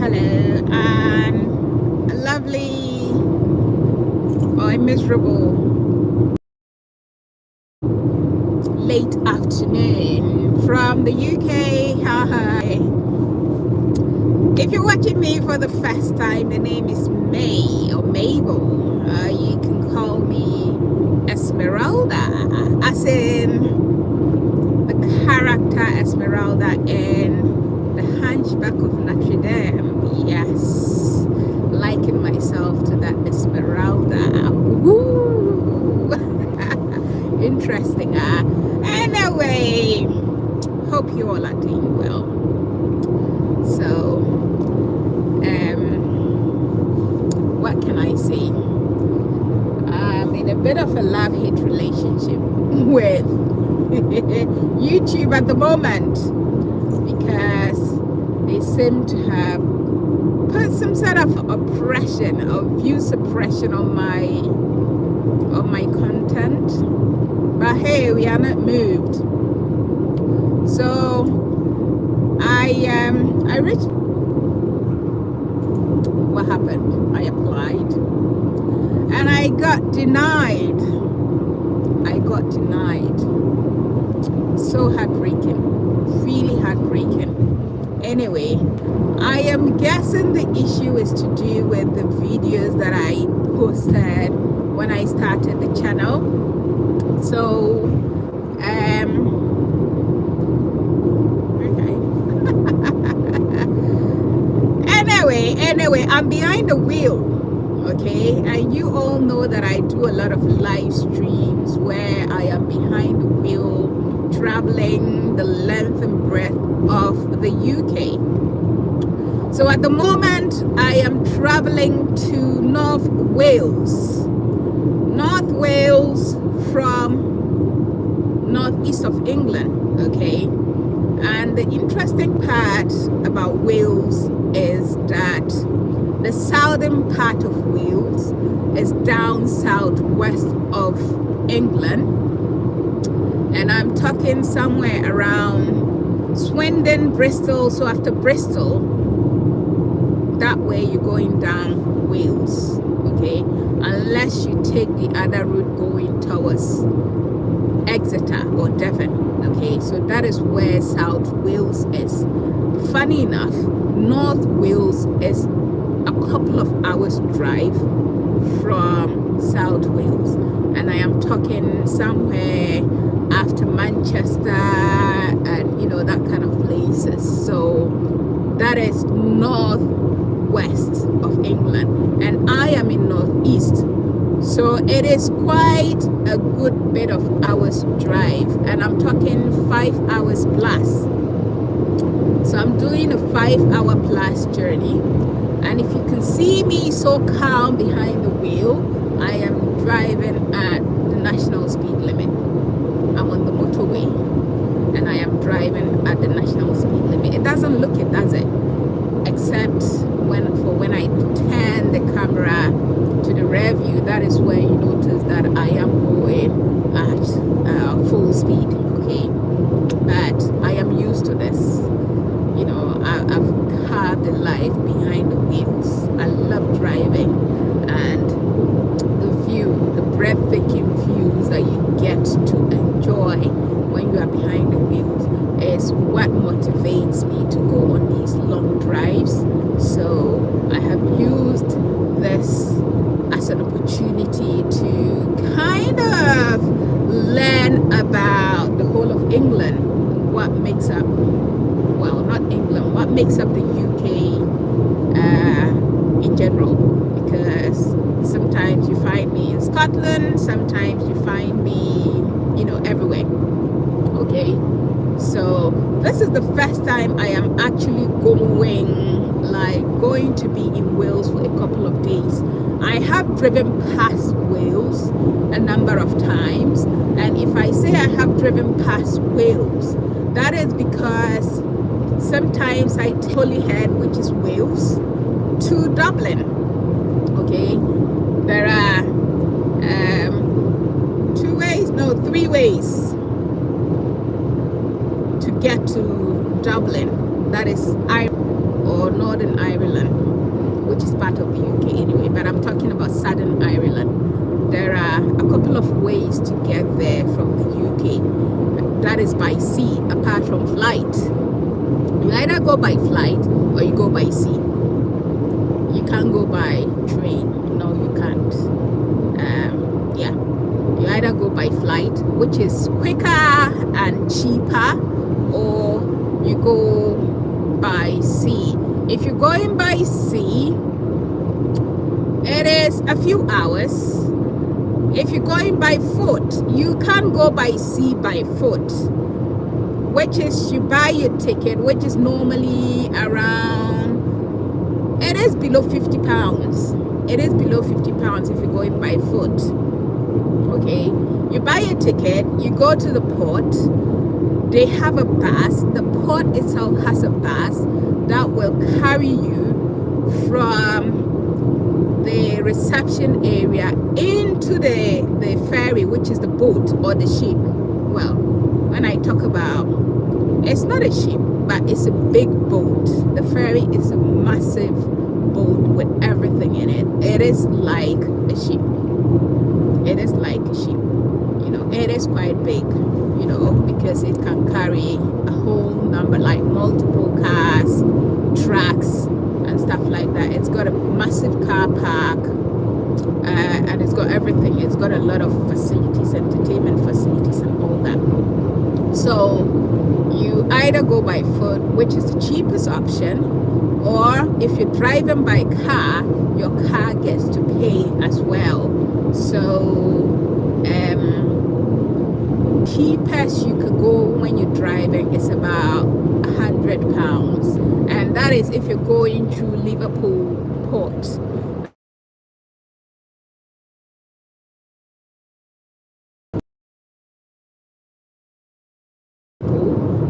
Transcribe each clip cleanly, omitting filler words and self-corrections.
hello, and a lovely or miserable late afternoon from the UK. Hi. If you're watching me for the first time, the name is May or Mabel. You can call me Esmeralda, as in the character Esmeralda in The Hunchback of Notre Dame. Yes, liken myself to that Esmeralda. Woo! Interesting. Anyway, hope you all are doing well. So, what can I say? I'm in a bit of a love-hate relationship with YouTube at the moment, because they seem to have put some sort of oppression or view suppression on my content. But hey, we are not moved. So I reached. What happened? I applied and I got denied. So heartbreaking, really heartbreaking. Anyway, I am guessing the issue is to do with the videos that I posted when I started the channel. So anyway, I'm behind the wheel, okay, and you all know that I do a lot of live streams where I am behind the wheel, traveling the length and breadth of the UK. So at the moment, I am traveling to North Wales from northeast of England, okay. And the interesting part about Wales is that the southern part of Wales is down southwest of England, and I'm talking somewhere around Swindon, Bristol. So after Bristol, that way you're going down Wales, okay, unless you take the other route going towards Exeter or Devon. Okay, so that is where South Wales is. Funny enough, North Wales is a couple of hours drive from South Wales, and I am talking somewhere after Manchester and that kind of places. So that is northwest of England, and I am in northeast. So it is quite a good bit of hours drive, and I'm talking 5 hours plus. So I'm doing a 5-hour plus journey, and if you can see me so calm behind the wheel, I am driving at the national speed limit. I'm on the motorway and I am driving at the national speed limit. It doesn't look it, does it? Except when I turn the camera to the rear view, that is where you notice that I am going at full speed, okay. But I am used to this. I've carved a life behind the wheels. I love driving, and the breathtaking views that you get to enjoy when you are behind the wheels is what motivates me to go on these long drives. So I have used this as an opportunity to kind of learn about the whole of England, what makes up the UK in general, because sometimes you find me in Scotland, sometimes you find me everywhere, okay. So this is the first time I am actually going to be in Wales for a couple of days. I have driven past Wales a number of times, and if I say I have driven past Wales, that is because sometimes I take Holyhead, which is Wales, to Dublin, okay. There are 3 ways to get to Dublin. That is or Northern Ireland, which is part of the UK anyway, but I'm talking about Southern Ireland. There are a couple of ways to get there from the UK. That is by sea, apart from flight. You either go by flight or you go by sea. You can't go by train. No, you can't. Yeah, you either go by flight, which is quicker and cheaper, or you go by sea. If you're going by sea, it is a few hours. If you're going by foot, you can't go by sea by foot, which is you buy your ticket, which is normally around, it is below 50 pounds. It is below 50 pounds if you're going by foot. Okay, you buy a ticket, you go to the port, they have a bus, the port itself has a bus that will carry you from the reception area into the ferry, which is the boat or the ship. Well, when I talk about, it's not a ship, but it's a big boat. The ferry is a massive boat with everything in it. It is like a ship. It is like a ship. You know, it is quite big, you know, because it can carry a whole number, like multiple cars, trucks, and stuff like that. It's got a massive car park, and it's got everything. It's got a lot of facilities, entertainment facilities, and all that. So you either go by foot, which is the cheapest option, or if you're driving by car, your car gets to pay as well. So cheapest you could go when you're driving is about £100, and that is if you're going through Liverpool port.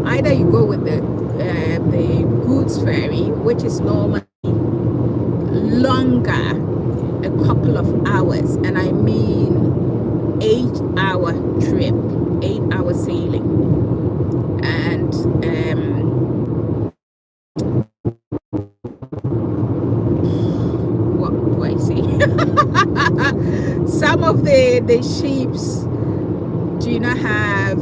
Either you go with the goods ferry, which is normally longer, a couple of hours, and I mean 8-hour trip, 8-hour sailing, and what do I say? Some of the ships do not have,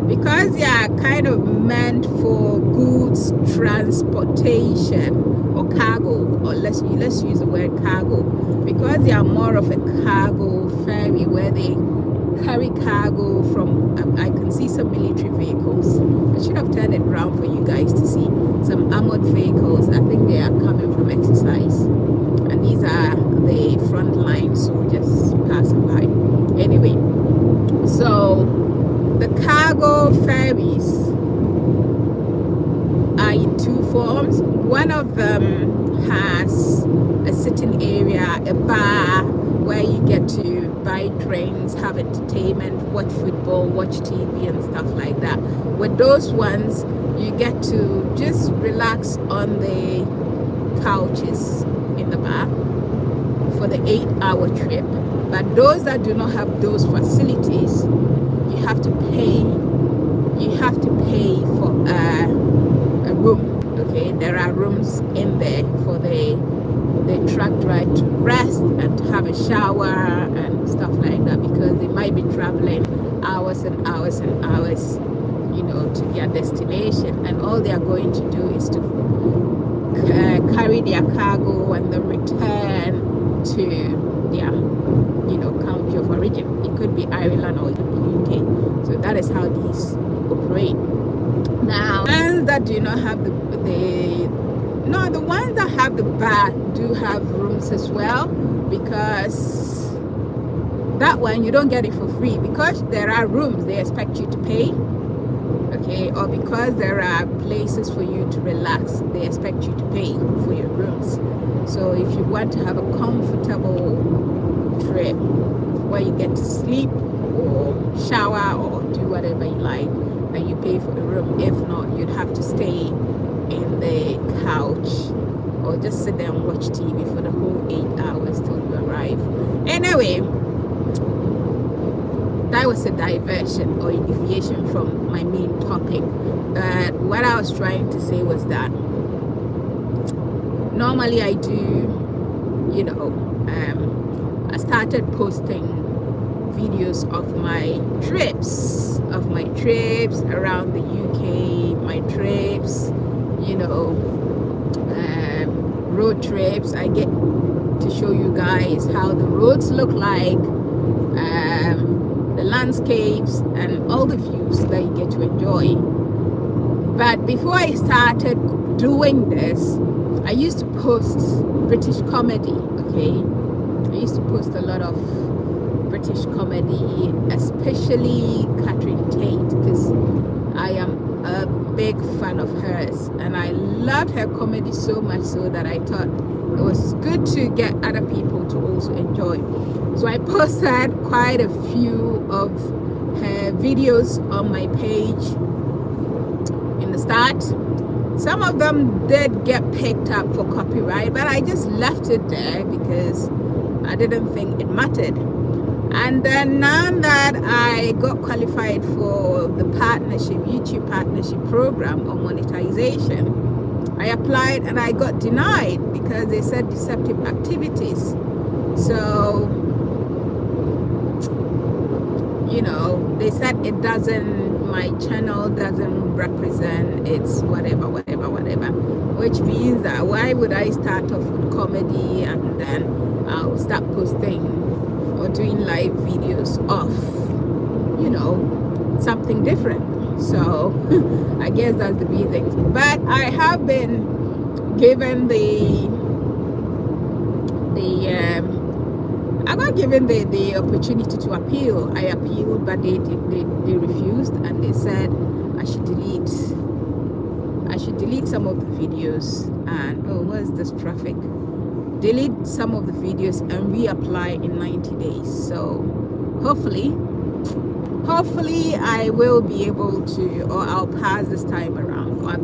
because they are kind of meant for goods transportation or cargo, or let's use the word cargo, because they are more of a cargo ferry where they carry cargo from, I can see some military vehicles. I should have turned it around for you guys to see some armored vehicles. I think they are coming from exercise, and these are the frontline soldiers passing by. Anyway, so the cargo ferries are in two forms. One of them has a sitting area, a bar where you get to buy drinks, have entertainment, watch football, watch TV and stuff like that. With those ones, you get to just relax on the couches in the bar for the 8-hour trip. But those that do not have those facilities, you have to pay. You have to pay for a room. Okay, there are rooms in there for the truck driver to rest and to have a shower and stuff like that, because they might be traveling hours and hours and hours, you know, to their destination, and all they are going to do is to carry their cargo and then return to their, you know, country of origin. It could be Ireland or it could be UK. So that is how these operate. Now, ones that do not have the ones that have the bar do have rooms as well, because that one you don't get it for free, because there are rooms they expect you to pay, okay, or because there are places for you to relax, they expect you to pay for your rooms. So if you want to have a comfortable trip where you get to sleep or shower or do whatever you like, then you pay for the room. If not, you'd have to stay in the couch or just sit there and watch TV for the whole 8 hours till you arrive. Anyway, that was a diversion or a deviation from my main topic. But what I was trying to say was that Normally I do, you know, I started posting videos of my trips around the UK, my trips, you know, road trips. I get to show you guys how the roads look like, the landscapes and all the views that you get to enjoy. But before I started doing this, I used to post British comedy, okay? I used to post a lot of British comedy, especially Catherine Tate, because I am a big fan of hers and I loved her comedy so much so that I thought it was good to get other people to also enjoy. So I posted quite a few of her videos on my page in the start. Some of them did get picked up for copyright, but I just left it there because I didn't think it mattered. And then now that I got qualified for the YouTube partnership program on monetization, I applied and I got denied because they said deceptive activities. So, you know, they said my channel doesn't represent its whatever, which means that why would I start off with comedy and then I'll start posting or doing live videos of, you know, something different. So I guess that's the reason. But I have been given I got given the opportunity to appeal. I appealed, but they refused, and they said I should delete some of the videos and what's this traffic? Delete some of the videos and reapply in 90 days. So hopefully I will be able to, or I'll pass this time around, or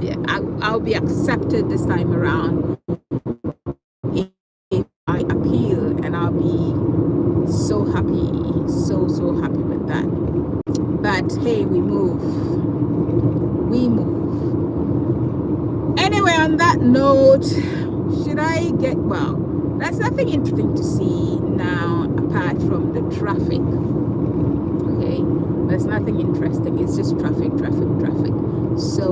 I'll be accepted this time around if I appeal, and I'll be so happy, so happy with that. But hey, we move. Anyway, on that note, should I get, well, there's nothing interesting to see now apart from the traffic. Okay, there's nothing interesting, it's just traffic. So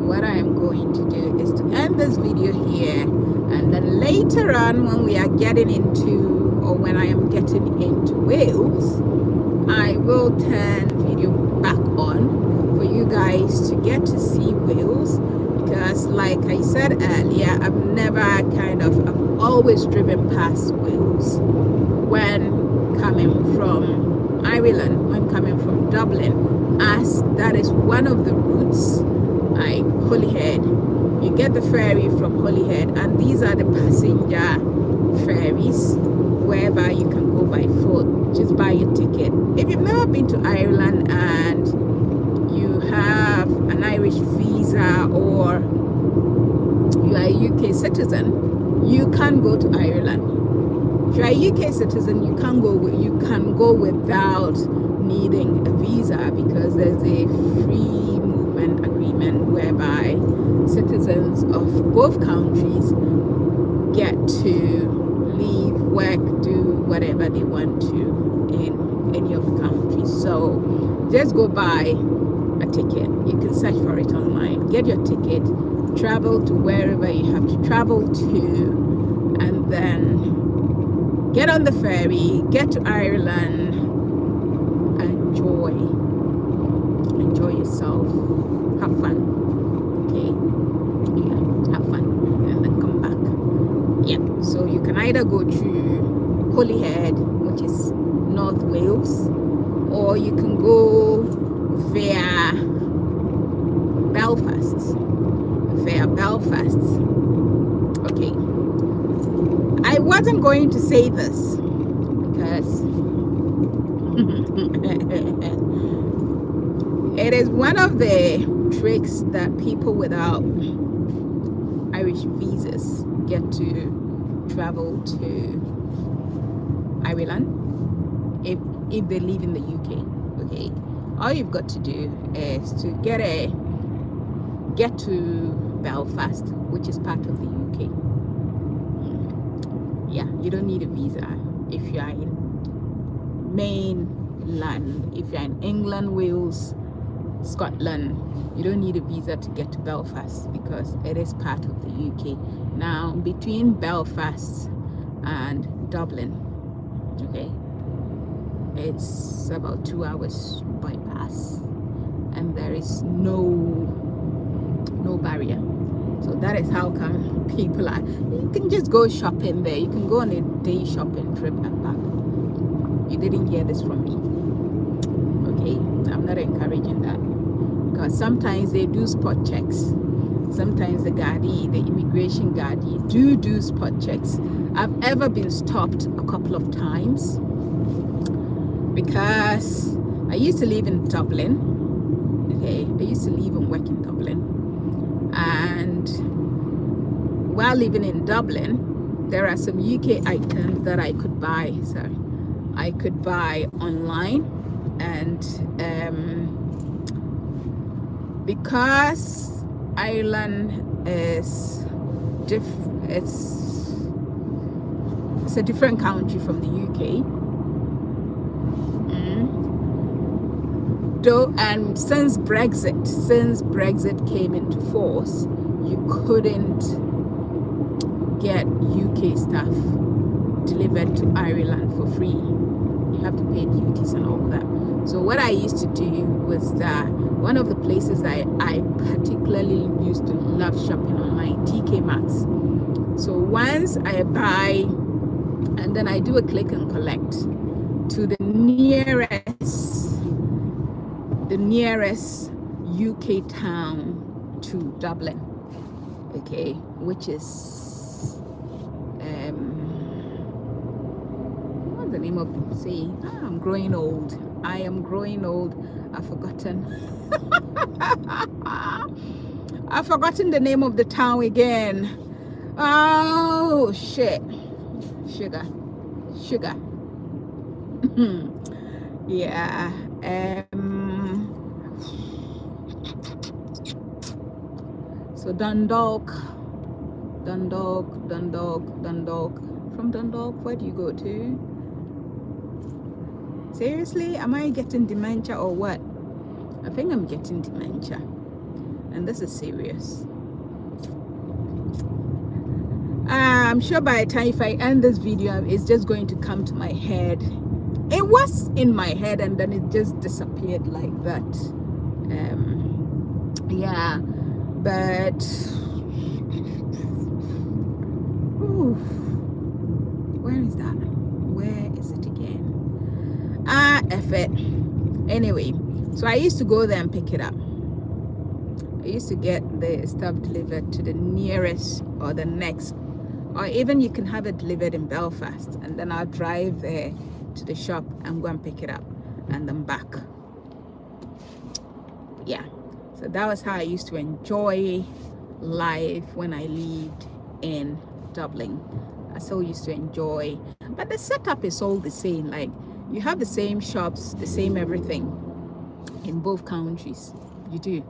what I am going to do is to end this video here, and then later on when we are getting into, or when I am getting into Wales, I will turn video back on for you guys to get to see Wales, because like I said earlier, I've always driven past Wales when coming from Ireland, when coming from Dublin, as that is one of the routes. Like Holyhead, you get the ferry from Holyhead, and these are the passenger ferries whereby you can go by foot. Just buy your ticket. If you've never been to Ireland and you have an Irish visa or you are a UK citizen, you can go to Ireland. If you are a UK citizen, you can go without needing a visa, because there's a free movement agreement whereby citizens of both countries get to leave, work, do whatever they want to in any of the countries. So just go buy a ticket. You can search for it online, get your ticket, travel to wherever you have to travel to, and then get on the ferry, get to Ireland, enjoy yourself, have fun. Okay, yeah, have fun, and then come back. Yeah, so you can either go to Holyhead, which is North Wales, or you can go via Belfast. Okay, I wasn't going to say this because it is one of the tricks that people without Irish visas get to travel to Ireland if they live in the UK. Okay, all you've got to do is to get a get to Belfast, which is part of the UK. Yeah, you don't need a visa if you are in mainland. If you're in England, Wales, Scotland, you don't need a visa to get to Belfast because it is part of the UK. Now, between Belfast and Dublin, okay, it's about 2 hours bypass, and there is no barrier. So that is how come people are. You can just go shopping there. You can go on a day shopping trip and back. You didn't hear this from me. Okay, I'm not encouraging that, because sometimes they do spot checks. Sometimes the Gardaí, the immigration Gardaí, do spot checks. I've ever been stopped a couple of times because I used to live in Dublin. Okay, I used to live and work in Dublin, and while living in Dublin, there are some UK items that I could buy. Sorry, I could buy online, and because Ireland is it's a different country from the UK. Though, and since Brexit came into force, you couldn't get UK stuff delivered to Ireland for free. You have to pay duties and all that. So what I used to do was that one of the places that I particularly used to love shopping online, TK Maxx. So once I buy, and then I do a click and collect to the nearest UK town to Dublin, okay, which is what's the name of the city? I'm growing old. I am growing old. I've forgotten. I've forgotten the name of the town again. Oh shit. Sugar. Yeah. So Dundalk. From Dundalk, where do you go to? Seriously, am I getting dementia or what? I think I'm getting dementia, and this is serious. I'm sure by the time if I end this video, it's just going to come to my head. It was in my head and then it just disappeared like that. Yeah, but where is that? Where is it again? F it. Anyway, so I used to go there and pick it up. I used to get the stuff delivered to the nearest or the next, or even you can have it delivered in Belfast, and then I'll drive there to the shop and go and pick it up and then back. Yeah, so that was how I used to enjoy life when I lived in Dublin. I so used to enjoy, but the setup is all the same. Like, you have the same shops, the same everything in both countries. You do.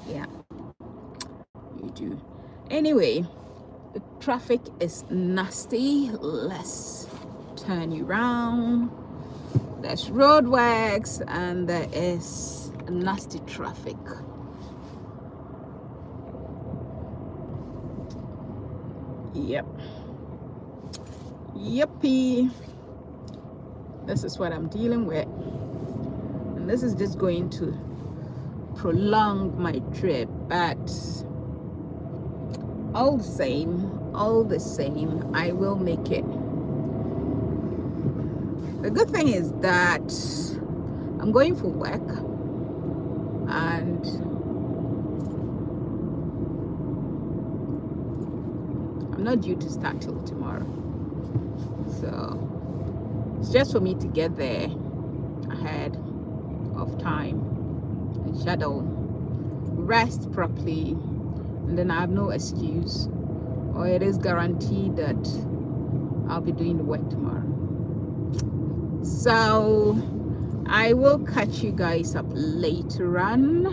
Yeah, you do. Anyway, the traffic is nasty. Let's turn you around. There's roadworks and there is nasty traffic. Yep. Yuppie. This is what I'm dealing with. And this is just going to prolong my trip, but all the same, I will make it. The good thing is that I'm going for work, and I'm not due to start till tomorrow. So it's just for me to get there ahead of time and schedule, rest properly, and then I have no excuse, or it is guaranteed that I'll be doing the work tomorrow. So I will catch you guys up later on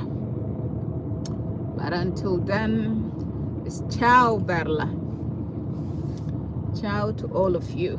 But until then, it's ciao, Berla. Ciao to all of you.